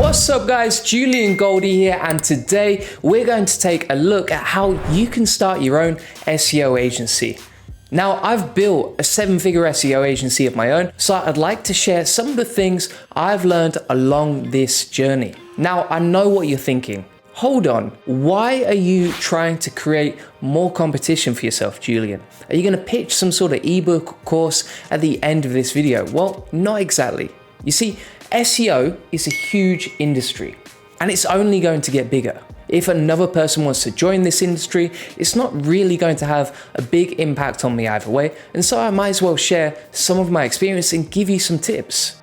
What's up guys, Julian Goldie here, and today we're going to take a look at how you can start your own SEO agency. Now, I've built a 7-figure SEO agency of my own, so I'd like to share some of the things I've learned along this journey. Now, I know what you're thinking. Hold on, why are you trying to create more competition for yourself, Julian? Are you going to pitch some sort of ebook course at the end of this video? Well, not exactly. You see, SEO is a huge industry and it's only going to get bigger. If another person wants to join this industry, it's not really going to have a big impact on me either way, and so I might as well share some of my experience and give you some tips.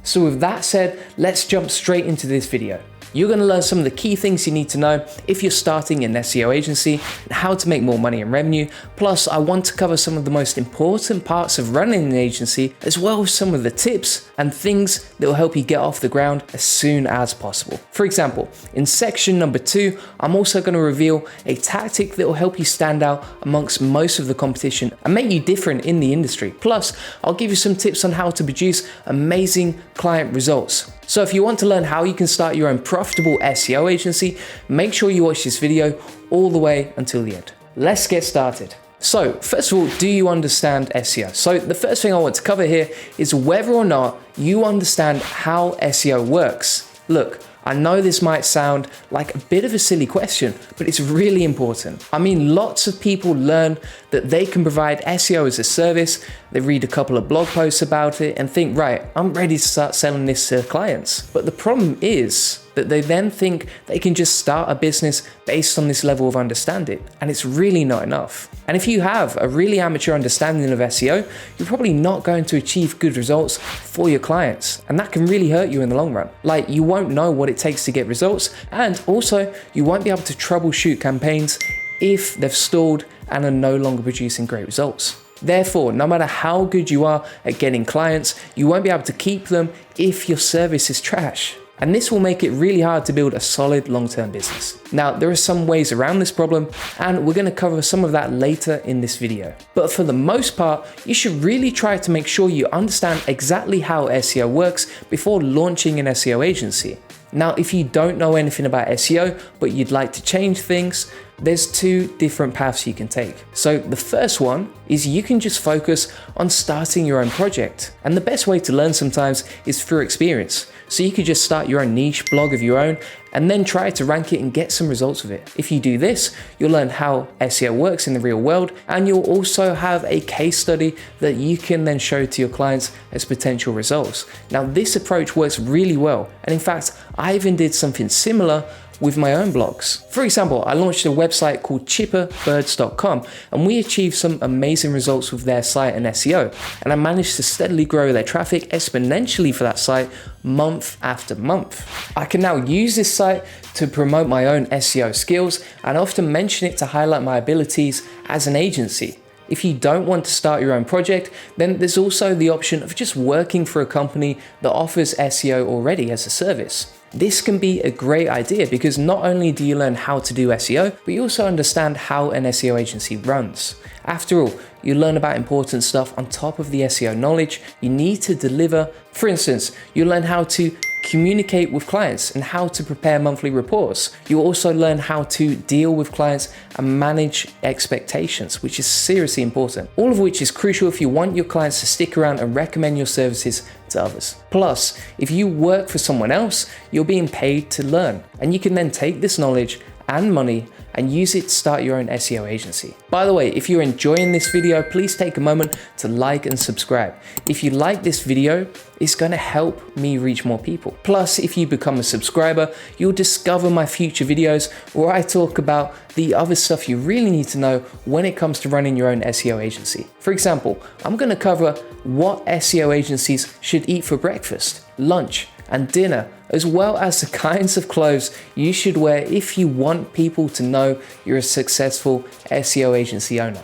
So with that said, let's jump straight into this video. You're going to learn some of the key things you need to know if you're starting an SEO agency and how to make more money and revenue. Plus, I want to cover some of the most important parts of running an agency, as well as some of the tips and things that will help you get off the ground as soon as possible. For example, in section number 2, I'm also going to reveal a tactic that will help you stand out amongst most of the competition and make you different in the industry. Plus, I'll give you some tips on how to produce amazing client results. So if you want to learn how you can start your own profitable SEO agency, make sure you watch this video all the way until the end. Let's get started. So first of all, do you understand SEO? So the first thing I want to cover here is whether or not you understand how SEO works. Look, I know this might sound like a bit of a silly question, but it's really important. I mean, lots of people learn that they can provide SEO as a service, they read a couple of blog posts about it and think, right, I'm ready to start selling this to clients. But the problem is that they then think they can just start a business based on this level of understanding, and it's really not enough. And if you have a really amateur understanding of SEO, you're probably not going to achieve good results for your clients, and that can really hurt you in the long run. Like, you won't know what it takes to get results, and also you won't be able to troubleshoot campaigns if they've stalled and are no longer producing great results. Therefore, no matter how good you are at getting clients, you won't be able to keep them if your service is trash. And this will make it really hard to build a solid long-term business. Now, there are some ways around this problem, and we're going to cover some of that later in this video. But for the most part, you should really try to make sure you understand exactly how SEO works before launching an SEO agency. Now, if you don't know anything about SEO, but you'd like to change things, there's 2 different paths you can take. So the first one is you can just focus on starting your own project. And the best way to learn sometimes is through experience. So you could just start your own niche blog of your own and then try to rank it and get some results with it. If you do this, you'll learn how SEO works in the real world, and you'll also have a case study that you can then show to your clients as potential results. Now, this approach works really well. And in fact, I even did something similar with my own blogs. For example, I launched a website called chipperbirds.com, and we achieved some amazing results with their site and SEO. And I managed to steadily grow their traffic exponentially for that site month after month. I can now use this site to promote my own SEO skills, and often mention it to highlight my abilities as an agency. If you don't want to start your own project, then there's also the option of just working for a company that offers SEO already as a service. This can be a great idea because not only do you learn how to do SEO, but you also understand how an SEO agency runs. After all, you learn about important stuff on top of the SEO knowledge you need to deliver. For instance, you learn how to communicate with clients and how to prepare monthly reports. You also learn how to deal with clients and manage expectations, which is seriously important. All of which is crucial if you want your clients to stick around and recommend your services to others. Plus, if you work for someone else, you're being paid to learn, and you can then take this knowledge and money and use it to start your own SEO agency. By the way, if you're enjoying this video, please take a moment to like and subscribe. If you like this video, it's going to help me reach more people. Plus, if you become a subscriber, you'll discover my future videos where I talk about the other stuff you really need to know when it comes to running your own SEO agency. For example, I'm going to cover what SEO agencies should eat for breakfast, lunch, and dinner, as well as the kinds of clothes you should wear if you want people to know you're a successful SEO agency owner.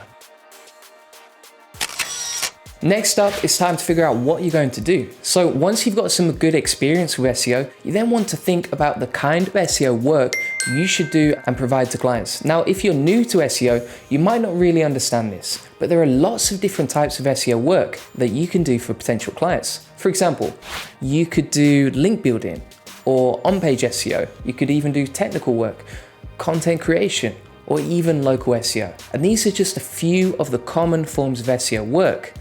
Next up, it's time to figure out what you're going to do. So once you've got some good experience with SEO, you then want to think about the kind of SEO work you should do and provide to clients. Now, if you're new to SEO, you might not really understand this, but there are lots of different types of SEO work that you can do for potential clients. For example, you could do link building or on-page SEO. You could even do technical work, content creation, or even local SEO. And these are just a few of the common forms of SEO work.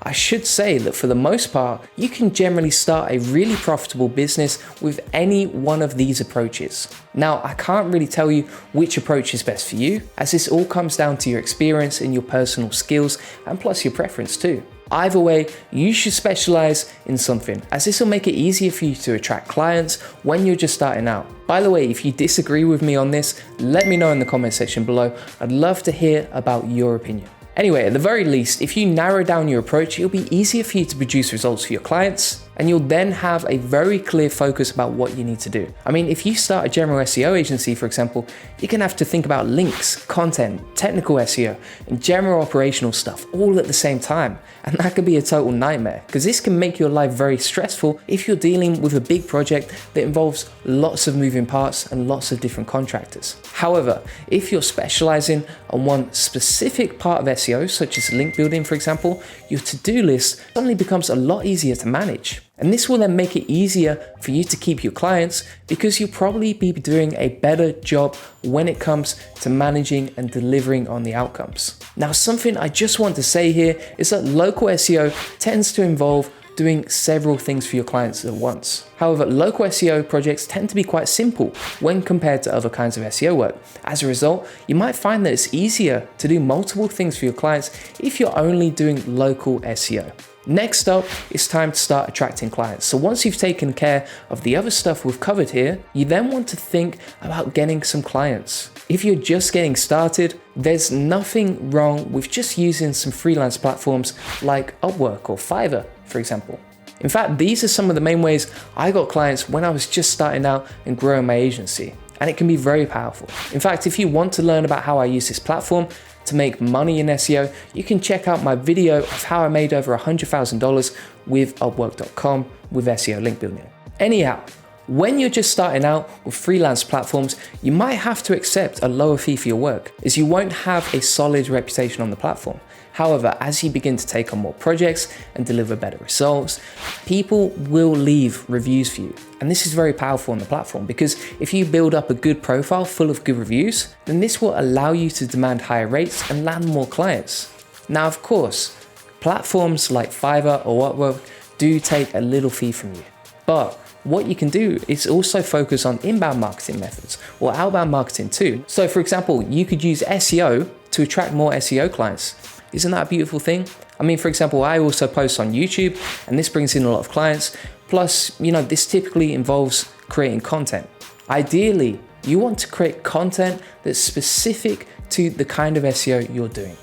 I should say that for the most part, you can generally start a really profitable business with any one of these approaches. Now, I can't really tell you which approach is best for you, as this all comes down to your experience and your personal skills, and plus your preference too. Either way, you should specialize in something, as this will make it easier for you to attract clients when you're just starting out. By the way, if you disagree with me on this, let me know in the comment section below. I'd love to hear about your opinion. Anyway, at the very least, if you narrow down your approach, it'll be easier for you to produce results for your clients, and you'll then have a very clear focus about what you need to do. I mean, if you start a general SEO agency, for example, you're gonna have to think about links, content, technical SEO, and general operational stuff all at the same time. And that could be a total nightmare, because this can make your life very stressful if you're dealing with a big project that involves lots of moving parts and lots of different contractors. However, if you're specializing on one specific part of SEO, such as link building, for example, your to-do list suddenly becomes a lot easier to manage. And this will then make it easier for you to keep your clients, because you'll probably be doing a better job when it comes to managing and delivering on the outcomes. Now, something I just want to say here is that local SEO tends to involve doing several things for your clients at once. However, local SEO projects tend to be quite simple when compared to other kinds of SEO work. As a result, you might find that it's easier to do multiple things for your clients if you're only doing local SEO. Next up, it's time to start attracting clients. So once you've taken care of the other stuff we've covered here, you then want to think about getting some clients. If you're just getting started, there's nothing wrong with just using some freelance platforms like Upwork or Fiverr, for example. In fact, these are some of the main ways I got clients when I was just starting out and growing my agency. And it can be very powerful. In fact, if you want to learn about how I use this platform to make money in SEO, you can check out my video of how I made over $100,000 with Upwork.com with SEO link building. Anyhow, when you're just starting out with freelance platforms, you might have to accept a lower fee for your work, as you won't have a solid reputation on the platform. However, as you begin to take on more projects and deliver better results, people will leave reviews for you. And this is very powerful on the platform, because if you build up a good profile full of good reviews, then this will allow you to demand higher rates and land more clients. Now, of course, platforms like Fiverr or Upwork do take a little fee from you, but what you can do is also focus on inbound marketing methods or outbound marketing too. So for example, you could use SEO to attract more SEO clients. Isn't that a beautiful thing? I mean, for example, I also post on YouTube, and this brings in a lot of clients. Plus, this typically involves creating content. Ideally, you want to create content that's specific to the kind of SEO you're doing.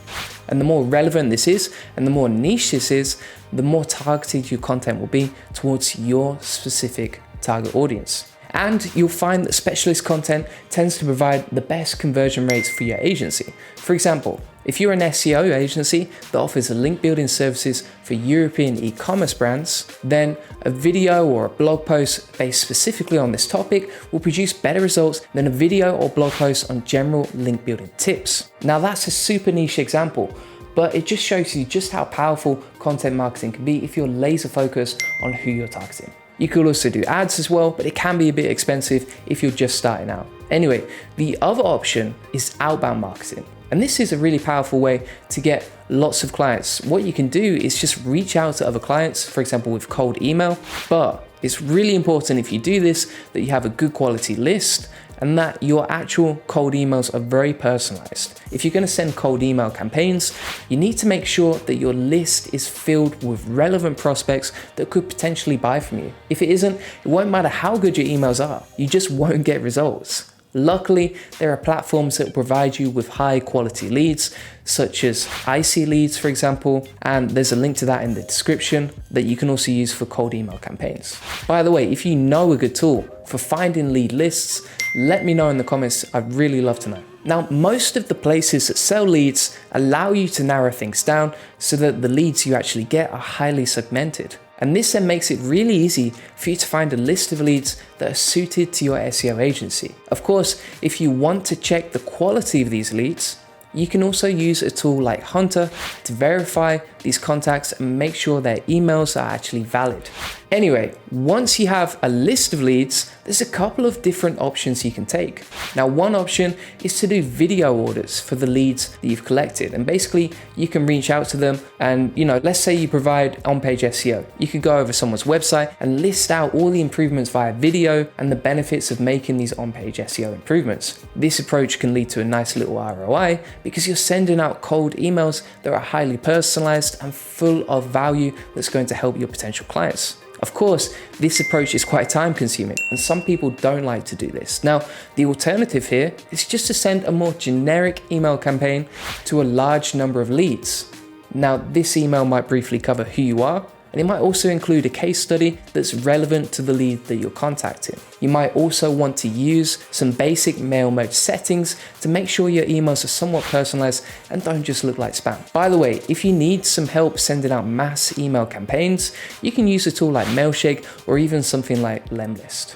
And the more relevant this is, and the more niche this is, the more targeted your content will be towards your specific target audience. And you'll find that specialist content tends to provide the best conversion rates for your agency. For example, if you're an SEO agency that offers link building services for European e-commerce brands, then a video or a blog post based specifically on this topic will produce better results than a video or blog post on general link building tips. Now, that's a super niche example, but it just shows you just how powerful content marketing can be if you're laser focused on who you're targeting. You could also do ads as well, but it can be a bit expensive if you're just starting out. Anyway, the other option is outbound marketing. And this is a really powerful way to get lots of clients. What you can do is just reach out to other clients, for example, with cold email. But it's really important, if you do this, that you have a good quality list and that your actual cold emails are very personalized. If you're going to send cold email campaigns, you need to make sure that your list is filled with relevant prospects that could potentially buy from you. If it isn't, it won't matter how good your emails are, you just won't get results. Luckily, there are platforms that provide you with high quality leads, such as IC Leads, for example, and there's a link to that in the description that you can also use for cold email campaigns. By the way, if you know a good tool for finding lead lists, let me know in the comments. I'd really love to know. Now, most of the places that sell leads allow you to narrow things down so that the leads you actually get are highly segmented. And this then makes it really easy for you to find a list of leads that are suited to your SEO agency. Of course, if you want to check the quality of these leads, you can also use a tool like Hunter to verify these contacts and make sure their emails are actually valid. Anyway, once you have a list of leads, there's a couple of different options you can take. Now, one option is to do video orders for the leads that you've collected. And basically you can reach out to them and, let's say you provide on-page SEO. You could go over someone's website and list out all the improvements via video and the benefits of making these on-page SEO improvements. This approach can lead to a nice little ROI because you're sending out cold emails that are highly personalized and full of value that's going to help your potential clients. Of course, this approach is quite time consuming and some people don't like to do this. Now, the alternative here is just to send a more generic email campaign to a large number of leads. Now, this email might briefly cover who you are, and it might also include a case study that's relevant to the lead that you're contacting. You might also want to use some basic mail mode settings to make sure your emails are somewhat personalized and don't just look like spam. By the way, if you need some help sending out mass email campaigns, you can use a tool like Mailshake or even something like Lemlist.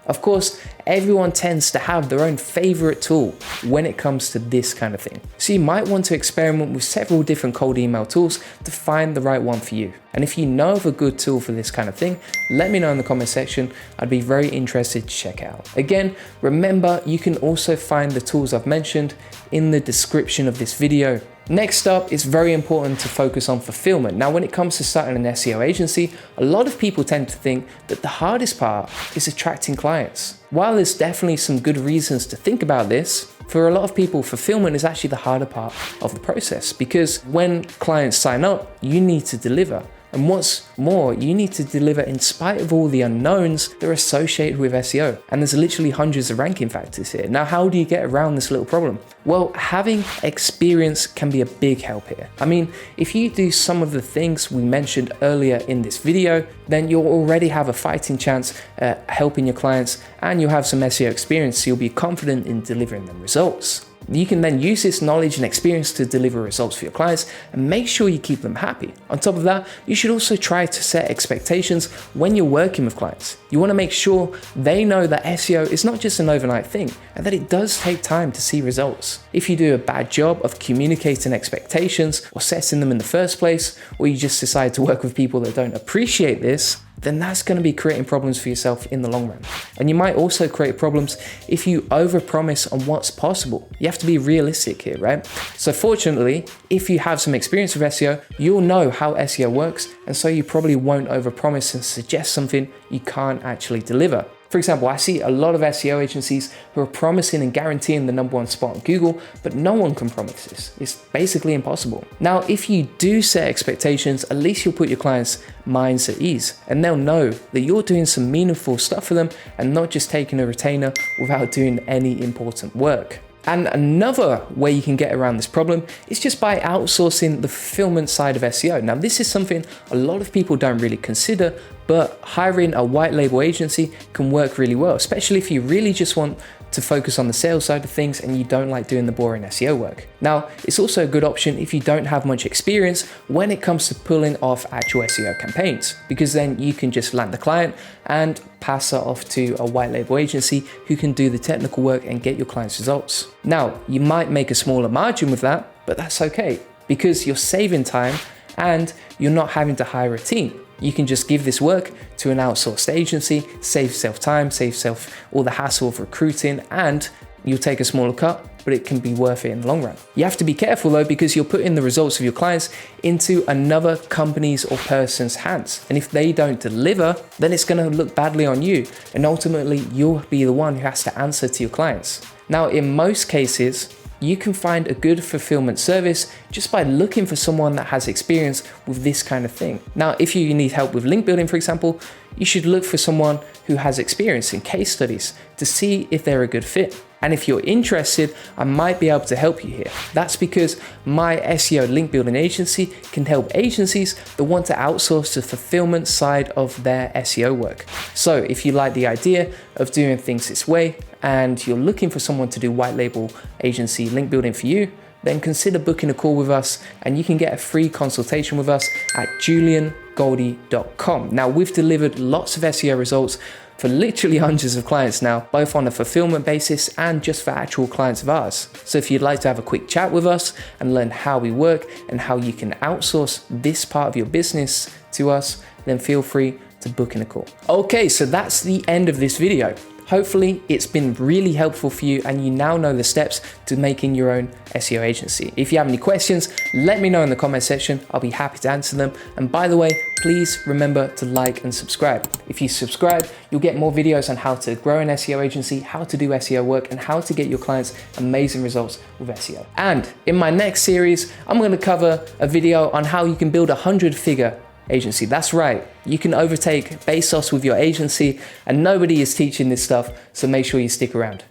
Of course, everyone tends to have their own favorite tool when it comes to this kind of thing. So you might want to experiment with several different cold email tools to find the right one for you. And if you know of a good tool for this kind of thing, let me know in the comment section. I'd be very interested to check it out. Again, remember, you can also find the tools I've mentioned in the description of this video. Next up, it's very important to focus on fulfillment. Now, when it comes to starting an SEO agency, a lot of people tend to think that the hardest part is attracting clients. While there's definitely some good reasons to think about this, for a lot of people, fulfillment is actually the harder part of the process because when clients sign up, you need to deliver. And what's more, you need to deliver in spite of all the unknowns that are associated with SEO. And there's literally hundreds of ranking factors here. Now, how do you get around this little problem? Well, having experience can be a big help here. I mean, if you do some of the things we mentioned earlier in this video, then you'll already have a fighting chance at helping your clients and you'll have some SEO experience, so you'll be confident in delivering them results. You can then use this knowledge and experience to deliver results for your clients and make sure you keep them happy. On top of that, you should also try to set expectations when you're working with clients. You want to make sure they know that SEO is not just an overnight thing and that it does take time to see results. If you do a bad job of communicating expectations or setting them in the first place, or you just decide to work with people that don't appreciate this, then that's going to be creating problems for yourself in the long run. And you might also create problems if you overpromise on what's possible. You have to be realistic here, right? So fortunately, if you have some experience with SEO, you'll know how SEO works, and so you probably won't overpromise and suggest something you can't actually deliver. For example, I see a lot of SEO agencies who are promising and guaranteeing the #1 spot on Google, but no one can promise this. It's basically impossible. Now, if you do set expectations, at least you'll put your clients' minds at ease, and they'll know that you're doing some meaningful stuff for them and not just taking a retainer without doing any important work. And another way you can get around this problem is just by outsourcing the fulfillment side of SEO. Now, this is something a lot of people don't really consider, but hiring a white label agency can work really well, especially if you really just want to focus on the sales side of things and you don't like doing the boring SEO work. Now, it's also a good option if you don't have much experience when it comes to pulling off actual SEO campaigns, because then you can just land the client and pass it off to a white label agency who can do the technical work and get your clients results. Now, you might make a smaller margin with that, but that's okay because you're saving time and you're not having to hire a team. You can just give this work to an outsourced agency, save yourself time, save yourself all the hassle of recruiting, and you'll take a smaller cut, but it can be worth it in the long run. You have to be careful though, because you're putting the results of your clients into another company's or person's hands. And if they don't deliver, then it's gonna look badly on you. And ultimately, you'll be the one who has to answer to your clients. Now, in most cases, you can find a good fulfillment service just by looking for someone that has experience with this kind of thing. Now, if you need help with link building, for example, you should look for someone who has experience in case studies to see if they're a good fit. And if you're interested, I might be able to help you here. That's because my SEO link building agency can help agencies that want to outsource the fulfillment side of their SEO work. So if you like the idea of doing things this way and you're looking for someone to do white label agency link building for you, then consider booking a call with us and you can get a free consultation with us at julian.com/SEO. goldie.com. Now, we've delivered lots of SEO results for literally hundreds of clients now, both on a fulfillment basis and just for actual clients of ours. So if you'd like to have a quick chat with us and learn how we work and how you can outsource this part of your business to us, then feel free to book in a call. Okay, so that's the end of this video. Hopefully it's been really helpful for you and you now know the steps to making your own SEO agency. If you have any questions, let me know in the comment section. I'll be happy to answer them. And by the way, please remember to like and subscribe. If you subscribe, you'll get more videos on how to grow an SEO agency, how to do SEO work, and how to get your clients amazing results with SEO. And in my next series, I'm going to cover a video on how you can build a 100-figure agency. That's right, you can overtake Bezos with your agency, and nobody is teaching this stuff, so make sure you stick around.